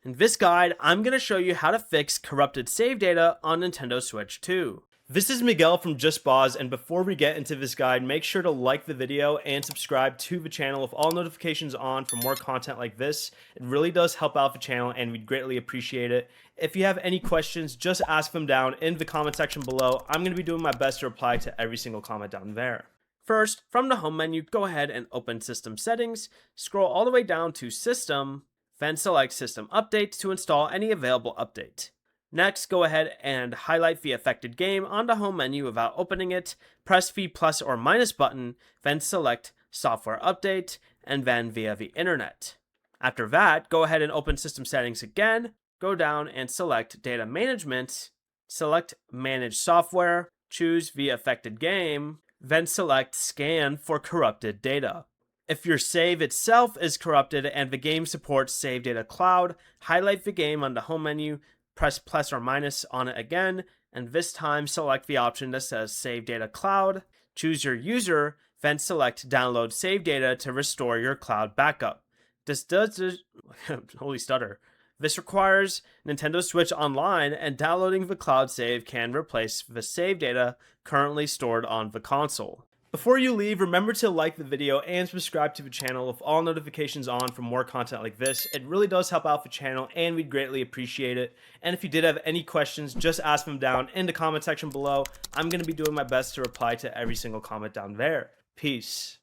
In this guide, I'm going to show you how to fix corrupted save data on Nintendo Switch 2. This is Miguel from Just Pause, and before we get into this guide, make sure to like the video and subscribe to the channel with all notifications on for more content like this. It really does help out the channel and we'd greatly appreciate it. If you have any questions, just ask them down in the comment section below. I'm going to be doing my best to reply to every single comment down there. First, from the home menu, go ahead and open System Settings, scroll all the way down to System, then select System Update to install any available update. Next, go ahead and highlight the affected game on the home menu without opening it, press the plus or minus button, then select Software Update, and then via the internet. After that, go ahead and open System Settings again, go down and select Data Management, select Manage Software, choose the affected game, then select Scan for corrupted data. If your save itself is corrupted and the game supports Save Data Cloud, highlight the game on the home menu, press plus or minus on it again, and this time select the option that says Save Data Cloud, choose your user, then select Download Save Data to restore your cloud backup. Holy stutter. This requires Nintendo Switch Online, and downloading the cloud save can replace the save data currently stored on the console. Before you leave, remember to like the video and subscribe to the channel with all notifications on for more content like this. It really does help out the channel and we'd greatly appreciate it. And if you did have any questions, just ask them down in the comment section below. I'm going to be doing my best to reply to every single comment down there. Peace.